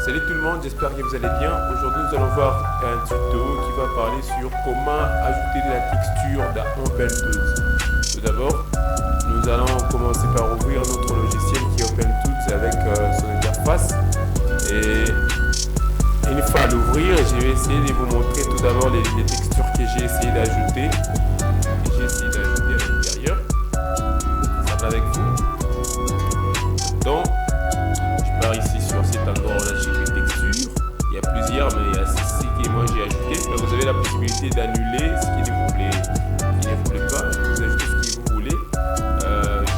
Salut tout le monde, j'espère que vous allez bien. Aujourd'hui nous allons voir un tuto qui va parler sur comment ajouter de la texture dans OpenTools. Tout d'abord, nous allons commencer par ouvrir notre logiciel qui est OpenTools avec son interface. Et une fois à l'ouvrir, je vais essayer de vous montrer tout d'abord les textures que j'ai essayé d'ajouter. À l'intérieur. Ça va avec vous. Donc, je pars ici sur cet endroit où là j'ai les textures. Il y a plusieurs, mais il y a ceci que moi j'ai ajouté. Donc, vous avez la possibilité d'annuler ce qui ne vous plaît pas. Vous ajoutez ce que vous voulez.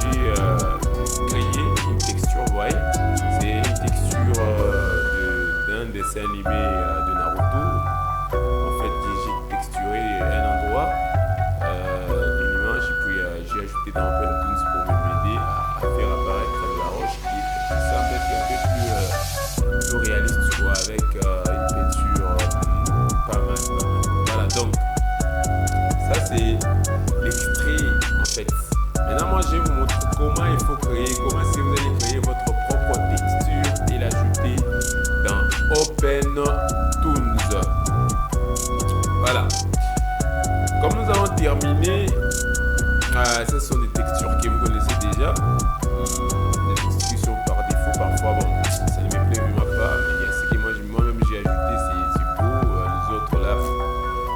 J'ai créé une texture, vous voyez. C'est une texture d'un dessin animé de Naruto. En fait, j'ai texturé un endroit d'une image et puis j'ai ajouté dans OpenTools pour m'aider à faire apparaître la roche qui semble être un peu plus réaliste, quoi, avec une peinture pas mal. Voilà, donc ça c'est l'extrait en fait. Maintenant, moi je vais vous montrer comment il faut créer, comment est-ce que vous allez créer votre propre texture et l'ajouter dans OpenTools. Voilà. Comme nous avons terminé, ce sont des textures que vous connaissez déjà. Des textures qui sont par défaut, parfois, bon, ça ne me plaît vraiment pas, mais il y a ce que moi-même j'ai ajouté, c'est beau. Les autres là,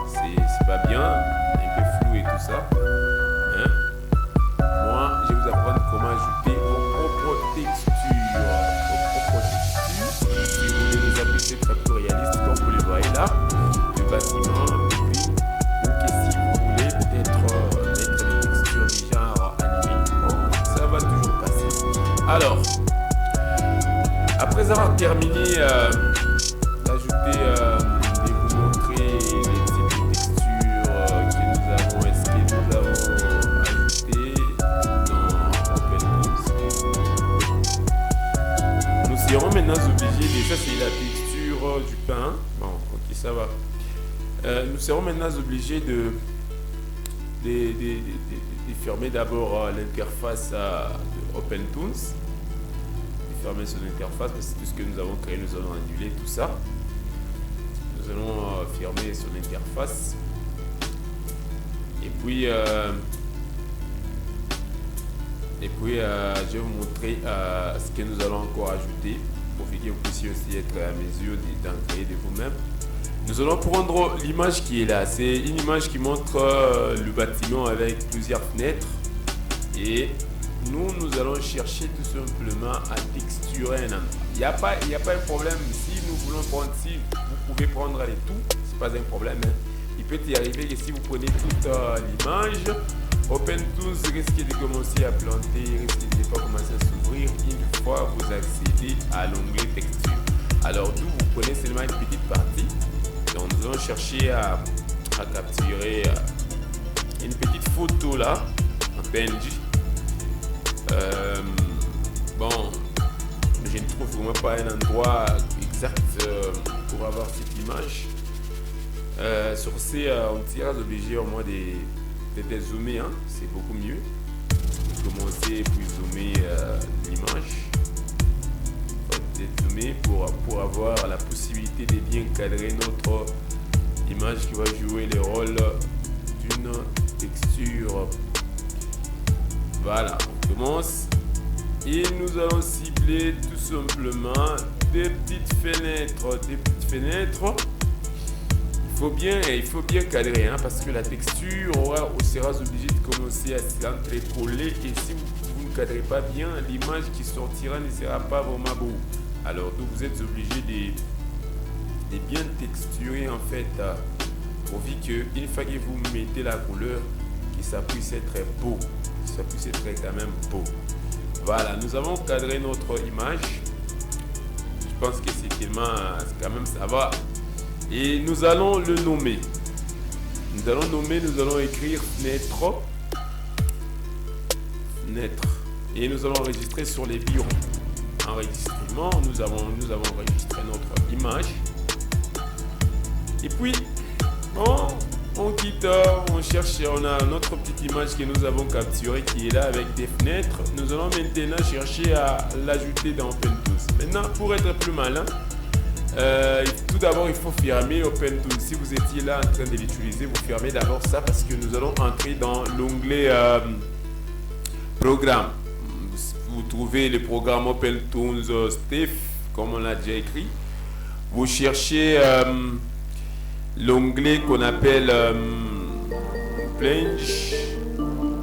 c'est pas bien, un peu flou et tout ça. Hein? Moi, je vais vous apprendre comment ajouter vos propres textures. Si vous voulez les appliquer très peu réalistes, comme vous les voyez là, le bâtiment, un peu plus, ou que si vous voulez peut-être mettre des textures du genre animé, bon, ça va toujours passer. Alors, après avoir terminé d'ajouter et vous montrer les types de textures que nous avons ajouté dans OpenTools, nous serons maintenant obligés, ça c'est la texture du pain, bon ok ça va, nous serons maintenant obligés de fermer d'abord l'interface de OpenTools. Fermer son interface, parce que tout ce que nous avons créé, nous allons annuler tout ça. Nous allons fermer son interface. Et puis je vais vous montrer ce que nous allons encore ajouter pour que vous puissiez aussi être à mesure d'en créer de vous-même. Nous allons prendre l'image qui est là. C'est une image qui montre le bâtiment avec plusieurs fenêtres. Et nous allons chercher tout simplement à texturer un endroit. Il n'y a pas un problème. Si nous voulons prendre, si vous pouvez prendre les tout, c'est pas un problème. Hein. Il peut y arriver que si vous prenez toute l'image, OpenTools risque de commencer à planter, risque de ne pas commencer à s'ouvrir une fois vous accédez à l'onglet texture. Alors d'où vous prenez seulement une petite partie. Donc nous allons chercher à capturer une petite photo là, en PNG. Bon, je ne trouve vraiment pas un endroit exact pour avoir cette image. Sur ces, on sera obligé au moins de zoomer, hein, c'est beaucoup mieux. Commencer puis zoomer l'image. Zoomer pour avoir la possibilité de bien cadrer notre image qui va jouer le rôle d'une texture. Voilà, on commence et nous allons cibler tout simplement des petites fenêtres. Il faut bien cadrer, hein, parce que la texture sera obligée de commencer à s'entrecoller et si vous ne cadrez pas bien, l'image qui sortira ne sera pas vraiment beau. Alors donc vous êtes obligé de bien texturer en fait pourvu qu'une fois que vous mettez la couleur, que ça puisse être beau. Ça puisse être quand même beau. Voilà, nous avons cadré notre image. Je pense que c'est quand même ça va. Et nous allons le nommer. Nous allons écrire fenêtre. Et nous allons enregistrer sur les bureaux. Enregistrement, nous avons enregistré notre image. Et puis, on quitte, on cherche, on a notre petite image que nous avons capturée qui est là avec des fenêtres. Nous allons maintenant chercher à l'ajouter dans OpenTools. Maintenant, pour être plus malin, Tout d'abord, il faut fermer OpenTool. Si vous étiez là en train de l'utiliser, vous fermez d'abord ça parce que nous allons entrer dans l'onglet Programme. Vous trouvez le programme OpenTool Steph, comme on l'a déjà écrit. Vous cherchez l'onglet qu'on appelle Planche.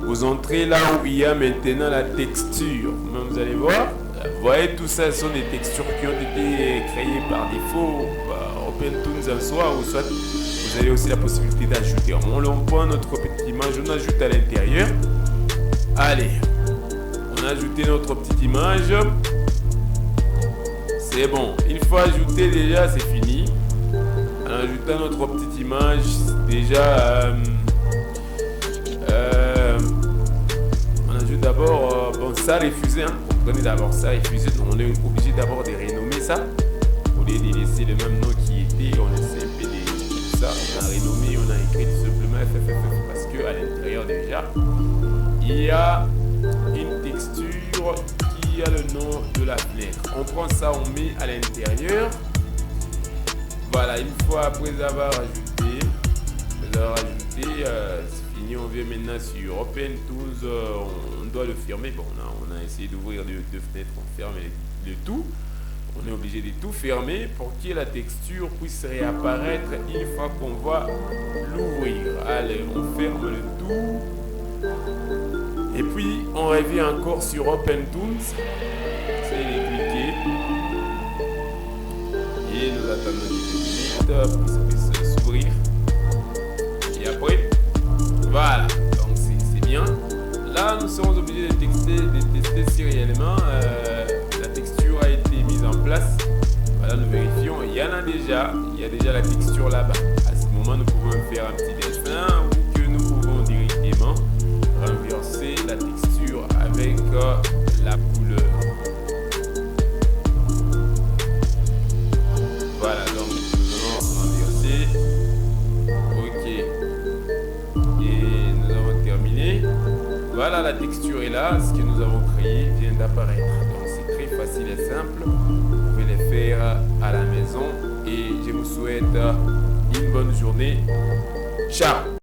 Vous entrez là où il y a maintenant la texture. Vous allez voir. Vous voyez, tout ça, ce sont des textures qui ont été créées par défaut par OpenTool en soi, ou soit vous avez aussi la possibilité d'ajouter. On prend notre petite image, on ajoute à l'intérieur. Allez, on a ajouté notre petite image. C'est bon. Une fois ajouté, déjà, c'est fini. En ajoutant notre petite image, déjà, on ajoute d'abord, bon, ça refusé, hein. Prenez d'abord ça, refusé, on est obligé d'abord de renommer ça. Au lieu de laisser le même nom qui était, on essaie un peu de ça. On a renommé, on a écrit tout simplement FFFF parce que à l'intérieur déjà, il y a une texture qui a le nom de la fenêtre. On prend ça, on met à l'intérieur. Voilà, une fois après avoir ajouté, c'est fini. On vient maintenant sur OpenTools, on doit le fermer. Bon, on a essayé d'ouvrir deux fenêtres, on ferme le tout. On est obligé de tout fermer pour que la texture puisse réapparaître une fois qu'on va l'ouvrir. Allez, on ferme le tout. Et puis, on revient encore sur OpenTools. C'est cliquer. Et nous attendons 10 minutes pour que ça puisse s'ouvrir. Et après, voilà. Donc, c'est bien. Là, nous serons obligés de tester si réellement la texture a été mise en place. Voilà, nous vérifions. Il y en a déjà. Il y a déjà la texture là-bas. À ce moment, nous pouvons faire un petit dessin ou que nous pouvons directement renverser la texture avec la couleur. Voilà, donc nous allons renverser. Ok. Et nous avons terminé. Voilà, la texture est là. Ce que nous avons créé vient d'apparaître. Donc c'est très facile et simple. Vous pouvez les faire à la maison. Et je vous souhaite une bonne journée. Ciao!